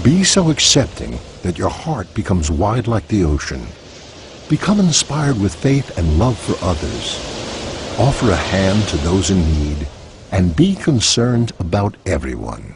Be so accepting that your heart becomes wide like the ocean. Become inspired with faith and love for others. Offer a hand to those in need, and be concerned about everyone.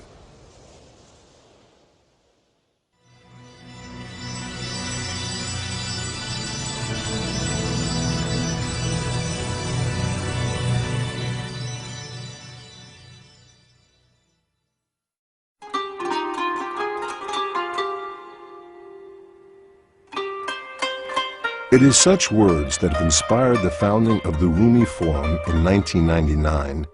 It is such words that have inspired the founding of the Rumi Forum in 1999,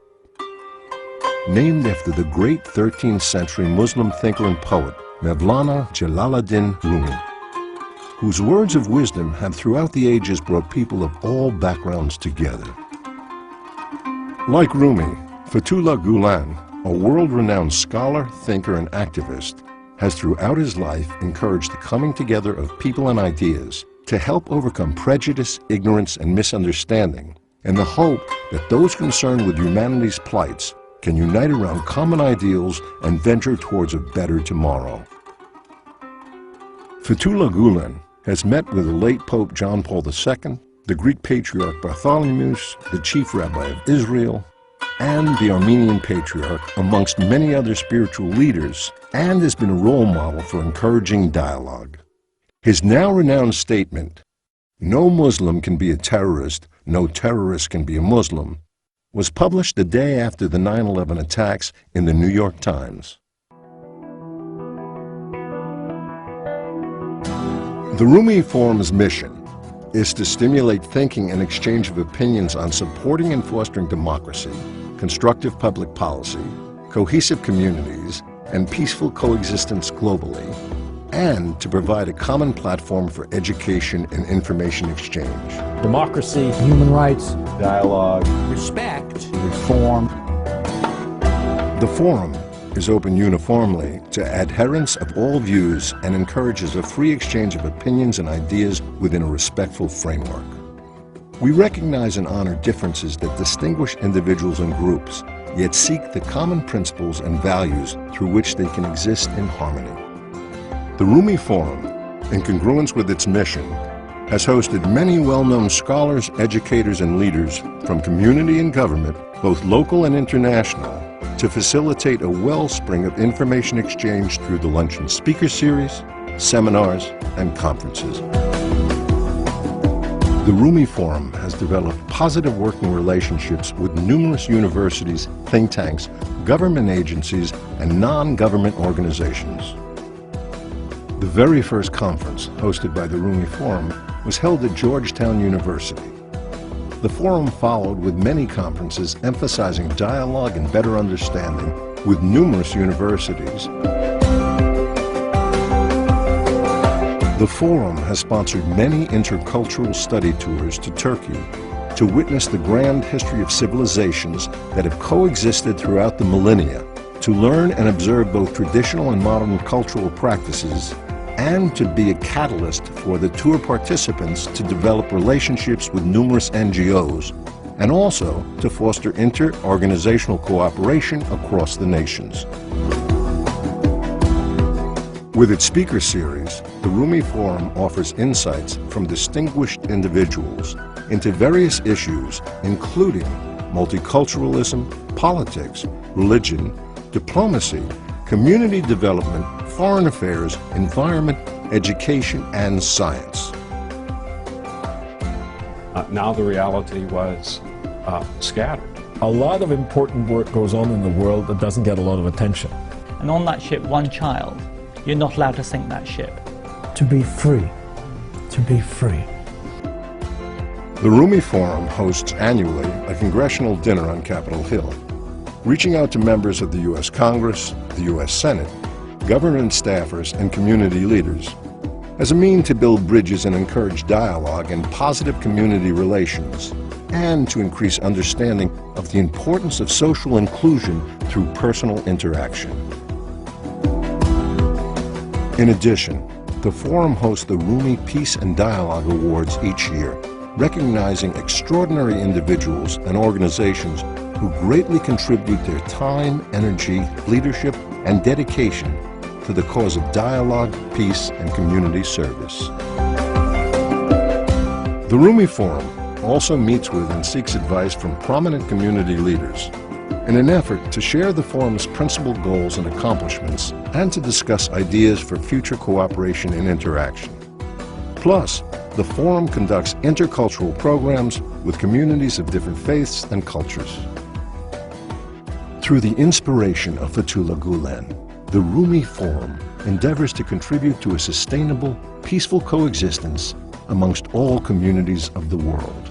named after the great 13th century Muslim thinker and poet Mevlana Jalaluddin Rumi, whose words of wisdom have throughout the ages brought people of all backgrounds together. Like Rumi, Fethullah Gulen, a world-renowned scholar, thinker, and activist, has throughout his life encouraged the coming together of people and ideas to help overcome prejudice, ignorance, and misunderstanding, in the hope that those concerned with humanity's plights can unite around common ideals and venture towards a better tomorrow. Fethullah Gulen has met with the late Pope John Paul II, the Greek Patriarch Bartholomeus, the Chief Rabbi of Israel, and the Armenian Patriarch, amongst many other spiritual leaders, and has been a role model for encouraging dialogue. His now renowned statement, "No Muslim can be a terrorist, no terrorist can be a Muslim," was published the day after the 9/11 attacks in the New York Times. The Rumi Forum's mission is to stimulate thinking and exchange of opinions on supporting and fostering democracy, constructive public policy, cohesive communities, and peaceful coexistence globally, and to provide a common platform for education and information exchange. Democracy, human rights, dialogue, respect, reform. The Forum is open uniformly to adherents of all views and encourages a free exchange of opinions and ideas within a respectful framework. We recognize and honor differences that distinguish individuals and groups, yet seek the common principles and values through which they can exist in harmony. The Rumi Forum, in congruence with its mission, has hosted many well-known scholars, educators, and leaders from community and government, both local and international, to facilitate a wellspring of information exchange through the luncheon speaker series, seminars, and conferences. The Rumi Forum has developed positive working relationships with numerous universities, think tanks, government agencies, and non-government organizations. The very first conference, hosted by the Rumi Forum, was held at Georgetown University. The Forum followed with many conferences emphasizing dialogue and better understanding with numerous universities. The Forum has sponsored many intercultural study tours to Turkey to witness the grand history of civilizations that have coexisted throughout the millennia, to learn and observe both traditional and modern cultural practices, and to be a catalyst for the tour participants to develop relationships with numerous NGOs, and also to foster inter-organizational cooperation across the nations. With its speaker series, the Rumi Forum offers insights from distinguished individuals into various issues, including multiculturalism, politics, religion, diplomacy, community development, foreign affairs, environment, education, and science. Now the reality was scattered. A lot of important work goes on in the world that doesn't get a lot of attention. And on that ship, one child, you're not allowed to sink that ship. To be free. To be free. The Rumi Forum hosts annually a congressional dinner on Capitol Hill, reaching out to members of the U.S. Congress, the U.S. Senate, government staffers, and community leaders, as a means to build bridges and encourage dialogue and positive community relations, and to increase understanding of the importance of social inclusion through personal interaction. In addition, the Forum hosts the Rumi Peace and Dialogue Awards each year, recognizing extraordinary individuals and organizations who greatly contribute their time, energy, leadership, and dedication to the cause of dialogue, peace, and community service. The Rumi Forum also meets with and seeks advice from prominent community leaders in an effort to share the forum's principal goals and accomplishments and to discuss ideas for future cooperation and interaction. Plus, the forum conducts intercultural programs with communities of different faiths and cultures. Through the inspiration of Fethullah Gulen, the Rumi Forum endeavors to contribute to a sustainable, peaceful coexistence amongst all communities of the world.